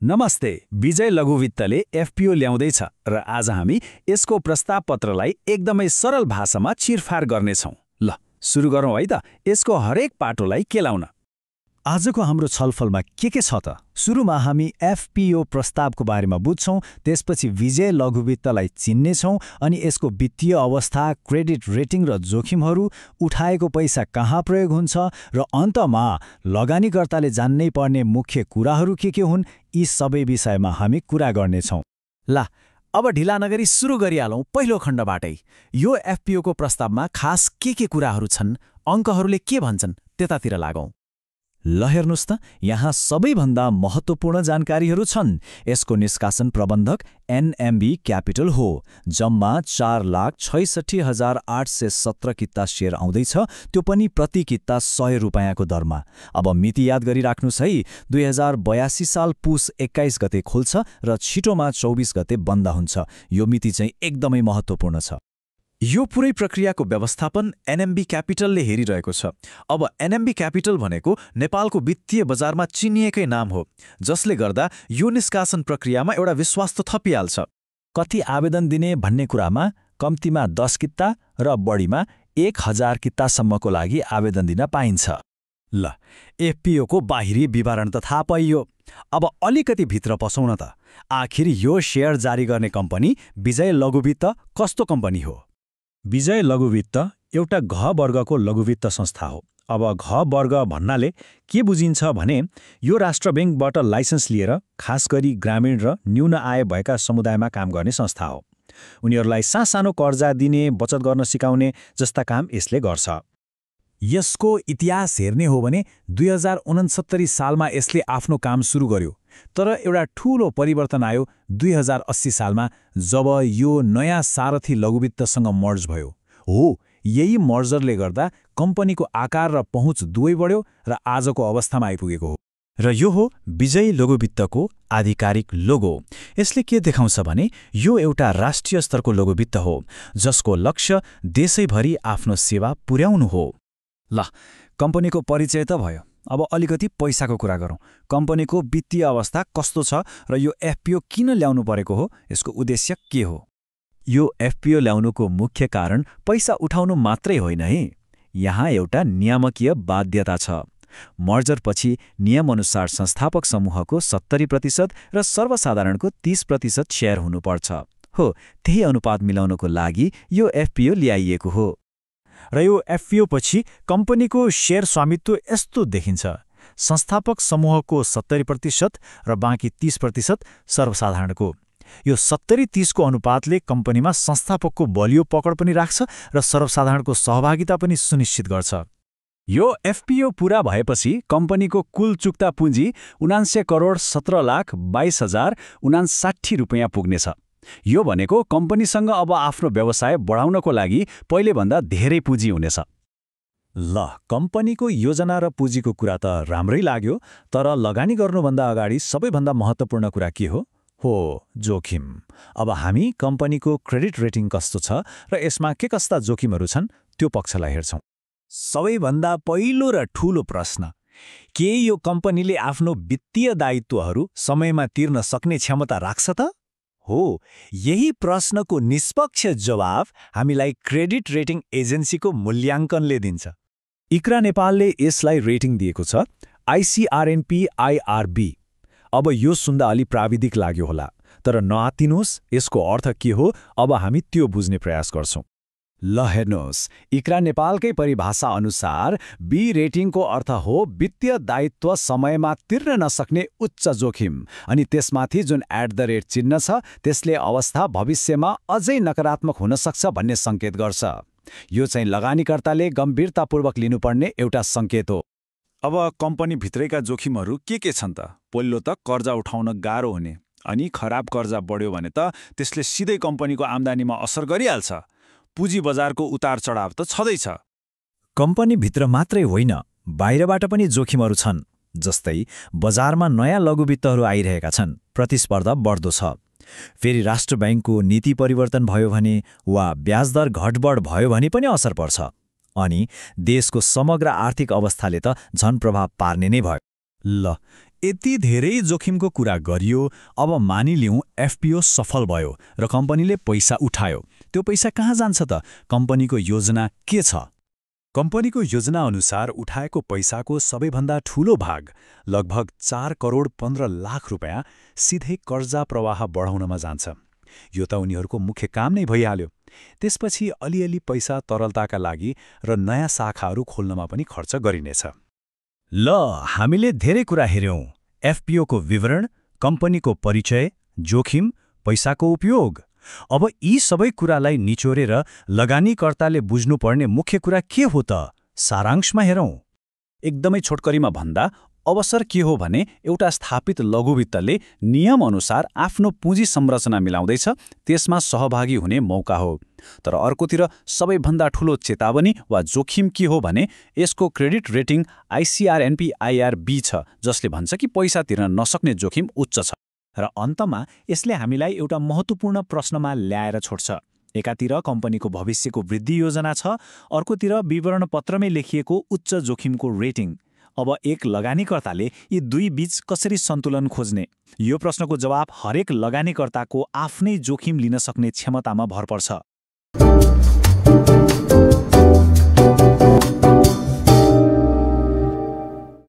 नमस्ते। विजय लघुवित्तले एफपीओ ल्याउँदैछ र आज हामी यसको प्रस्ताव पत्रलाई एकदमै सरल भाषामा चिरफार गर्नेछौँ। ल सुरु गरौँ है त यसको हरेक पाटोलाई केलाउन। आजको हाम्रो छलफलमा के छ त? सुरुमा हामी एफपीओ प्रस्तावको बारेमा बुझ्छौँ, त्यसपछि विजय लघुवित्तलाई चिन्नेछौँ अनि यसको वित्तीय अवस्था, क्रेडिट रेटिङ र जोखिमहरू, उठाएको पैसा कहाँ प्रयोग हुन्छ र अन्तमा लगानीकर्ताले जान्नै पर्ने मुख्य कुराहरू के हुन्, यी सबै विषयमा हामी कुरा गर्नेछौँ। ला अब ढिला नगरी सुरु गरिहालौँ पहिलो खण्डबाटै। यो एफपीओको प्रस्तावमा खास के कुराहरू छन्, अङ्कहरूले के भन्छन्, त्यतातिर लागौँ। ल हेर्नुस् त, यहाँ सबैभन्दा महत्त्वपूर्ण जानकारीहरू छन्। यसको निष्कासन प्रबन्धक एनएमबी क्यापिटल हो। जम्मा 4,66,817 किता सेयर आउँदैछ, त्यो पनि प्रति किता 100 रुपैयाँको दरमा। अब मिति याद गरिराख्नुस् है, 2082 साल पुस 21 गते खोल्छ र छिटोमा 24 गते बन्द हुन्छ। यो मिति चाहिँ एकदमै महत्त्वपूर्ण छ। यो पुरै प्रक्रियाको व्यवस्थापन एनएमबी क्यापिटलले हेरिरहेको छ। अब एनएमबी क्यापिटल भनेको नेपालको वित्तीय बजारमा चिनिएकै नाम हो, जसले गर्दा यो निष्कासन प्रक्रियामा एउटा विश्वास त थपिहाल्छ। कति आवेदन दिने भन्ने कुरामा कम्तीमा 10 किता र बढीमा 1000 कितासम्मको लागि आवेदन दिन पाइन्छ। ल एफपीओको बाहिरी विवरण त थाहा पाइयो। अब अलिकति भित्र पसौँ न त। आखिर यो सेयर जारी गर्ने कम्पनी विजय लघुवित्त कस्तो कम्पनी हो? विजय लघुवित्त एउटा घ वर्गको लघुवित्त संस्था हो। अब घ वर्ग भन्नाले के बुझिन्छ भने यो राष्ट्र बैंकबाट लाइसेन्स लिएर खास गरी ग्रामीण र न्यून आय भएका समुदायमा काम गर्ने संस्था हो। उनीहरूलाई सानो कर्जा दिने, बचत गर्न सिकाउने जस्ता काम यसले गर्छ। यसको इतिहास हेर्ने हो भने 2069 सालमा यसले आफ्नो काम सुरु गर्यो, तर एउटा ठूलो परिवर्तन आयो 2080 सालमा, जब यो नयाँ सारथी लघुवित्तसँग मर्ज भयो। हो, यही मर्जरले गर्दा कम्पनीको आकार र पहुँच दुवै बढ्यो र आजको अवस्थामा आइपुगेको हो। र यो हो विजय लघुवित्तको आधिकारिक लोगो। यसले के देखाउँछ भने यो एउटा राष्ट्रिय स्तरको लघुवित्त हो, जसको लक्ष्य देशैभरि आफ्नो सेवा पुर्याउनु हो। ल कम्पनीको परिचय त भयो। अब अलिकति पैसाको कुरा गरौँ। कम्पनीको वित्तीय अवस्था कस्तो छ र यो एफपीओ किन ल्याउनु परेको हो, यसको उद्देश्य के हो? यो एफपीओ ल्याउनुको मुख्य कारण पैसा उठाउनु मात्रै होइन है। यहाँ एउटा नियामकीय बाध्यता छ। मर्जरपछि नियमअनुसार संस्थापक समूहको 70% र सर्वसाधारणको 30% सेयर हुनुपर्छ। हो, त्यही अनुपात मिलाउनको लागि यो एफपीओ ल्याइएको हो। र यो एफपीओ पछि कम्पनीको सेयर स्वामित्व यस्तो देखिन्छ। संस्थापक समूहको 70% र बाँकी 30% सर्वसाधारणको। यो 70-30 को अनुपातले कम्पनीमा संस्थापकको बलियो पकड पनि राख्छ र सर्वसाधारणको सहभागिता पनि सुनिश्चित गर्छ। यो एफपीओ पूरा भएपछि कम्पनीको कुल चुक्ता पुँजी 79,22,059 रुपैयाँ पुग्नेछ। यो भनेको कम्पनीसँग अब आफ्नो व्यवसाय बढाउनको लागि पहिलेभन्दा धेरै पुँजी हुनेछ। ल कम्पनीको योजना र पुँजीको कुरा त राम्रै लाग्यो, तर लगानी गर्नुभन्दा अगाडि सबैभन्दा महत्त्वपूर्ण कुरा के हो? जोखिम। अब हामी कम्पनीको क्रेडिट रेटिङ कस्तो छ र यसमा के कस्ता जोखिमहरू छन्, त्यो पक्षलाई हेर्छौँ। सबैभन्दा पहिलो र ठूलो प्रश्न, के यो कम्पनीले आफ्नो वित्तीय दायित्वहरू समयमा तिर्न सक्ने क्षमता राख्छ त? हो, यही प्रश्नको निष्पक्ष जवाफ हामीलाई क्रेडिट रेटिङ एजेन्सीको मूल्याङ्कनले दिन्छ। इक्रा नेपालले यसलाई रेटिङ दिएको छ ICRNP IRB। अब यो सुन्दा अलि प्राविधिक लाग्यो होला, तर नआत्तिनुहोस्, यसको अर्थ के हो अब हामी त्यो बुझ्ने प्रयास गर्छौँ। ल हेर्नुहोस्, इक्रा नेपालकै परिभाषा अनुसार बी रेटिङको अर्थ हो वित्तीय दायित्व समयमा तिर्न नसक्ने उच्च जोखिम, अनि त्यसमाथि जुन @ चिन्ह छ त्यसले अवस्था भविष्यमा अझै नकारात्मक हुन सक्छ भन्ने सङ्केत गर्छ। यो चाहिँ लगानीकर्ताले गम्भीरतापूर्वक लिनुपर्ने एउटा सङ्केत हो। अब कम्पनीभित्रैका जोखिमहरू के छन् त? पहिलो त कर्जा उठाउन गाह्रो हुने, अनि खराब कर्जा बढ्यो भने त त्यसले सिधै कम्पनीको आम्दानीमा असर गरिहाल्छ। पुँजी बजारको उतार चढाव त छँदैछ। कम्पनीभित्र मात्रै होइन, बाहिरबाट पनि जोखिमहरू छन्। जस्तै बजारमा नयाँ लघुवित्तहरू आइरहेका छन्, प्रतिस्पर्धा बढ्दो छ। फेरि राष्ट्र बैंकको नीति परिवर्तन भयो भने वा ब्याजदर घटबढ भयो भने पनि असर पर्छ। अनि देशको समग्र आर्थिक अवस्थाले त झन प्रभाव पार्ने नै भयो। ल यति धेरै जोखिमको कुरा गरियो, अब मानिलिउँ एफपीओ सफल भयो र कम्पनीले पैसा उठायो। त्यो पैसा कहाँ जान्छ त? कम्पनीको योजना के छ? कम्पनीको योजनाअनुसार उठाएको पैसाको सबैभन्दा ठूलो भाग लगभग 4 करोड 15 लाख रुपियाँ सिधै कर्जा प्रवाह बढाउनमा जान्छ। यो त उनीहरूको मुख्य काम नै भइहाल्यो। त्यसपछि अलिअलि पैसा तरलताका लागि र नयाँ शाखाहरू खोल्नमा पनि खर्च गरिनेछ। ल, हामीले धेरै कुरा हेर्यौं। एफपीओको विवरण, कम्पनीको परिचय, जोखिम, पैसाको उपयोग। अब यी सबै कुरालाई निचोरेर लगानीकर्ताले बुझ्नुपर्ने मुख्य कुरा के हो त? सारांशमा हेरौं। एकदमै छोटकरीमा भन्दा अवसर के हो भने एउटा स्थापित लघुवित्तले नियमअनुसार आफ्नो पुँजी संरचना मिलाउँदैछ, त्यसमा सहभागी हुने मौका हो। तर अर्कोतिर सबैभन्दा ठूलो चेतावनी वा जोखिम के हो भने यसको क्रेडिट रेटिङ ICR/NP IRB छ, जसले भन्छ कि पैसा तिर्न नसक्ने जोखिम उच्च छ। र अन्तमा यसले हामीलाई एउटा महत्त्वपूर्ण प्रश्नमा ल्याएर छोड्छ। एकातिर कम्पनीको भविष्यको वृद्धि योजना छ, अर्कोतिर विवरणपत्रमै लेखिएको उच्च जोखिमको रेटिङ। अब एक लगानीकर्ताले यी दुई बीच कसरी सन्तुलन खोज्ने? यो प्रश्नको जवाब हरेक लगानीकर्ताको आफ्नै जोखिम लिन सक्ने क्षमतामा भर पर्छ।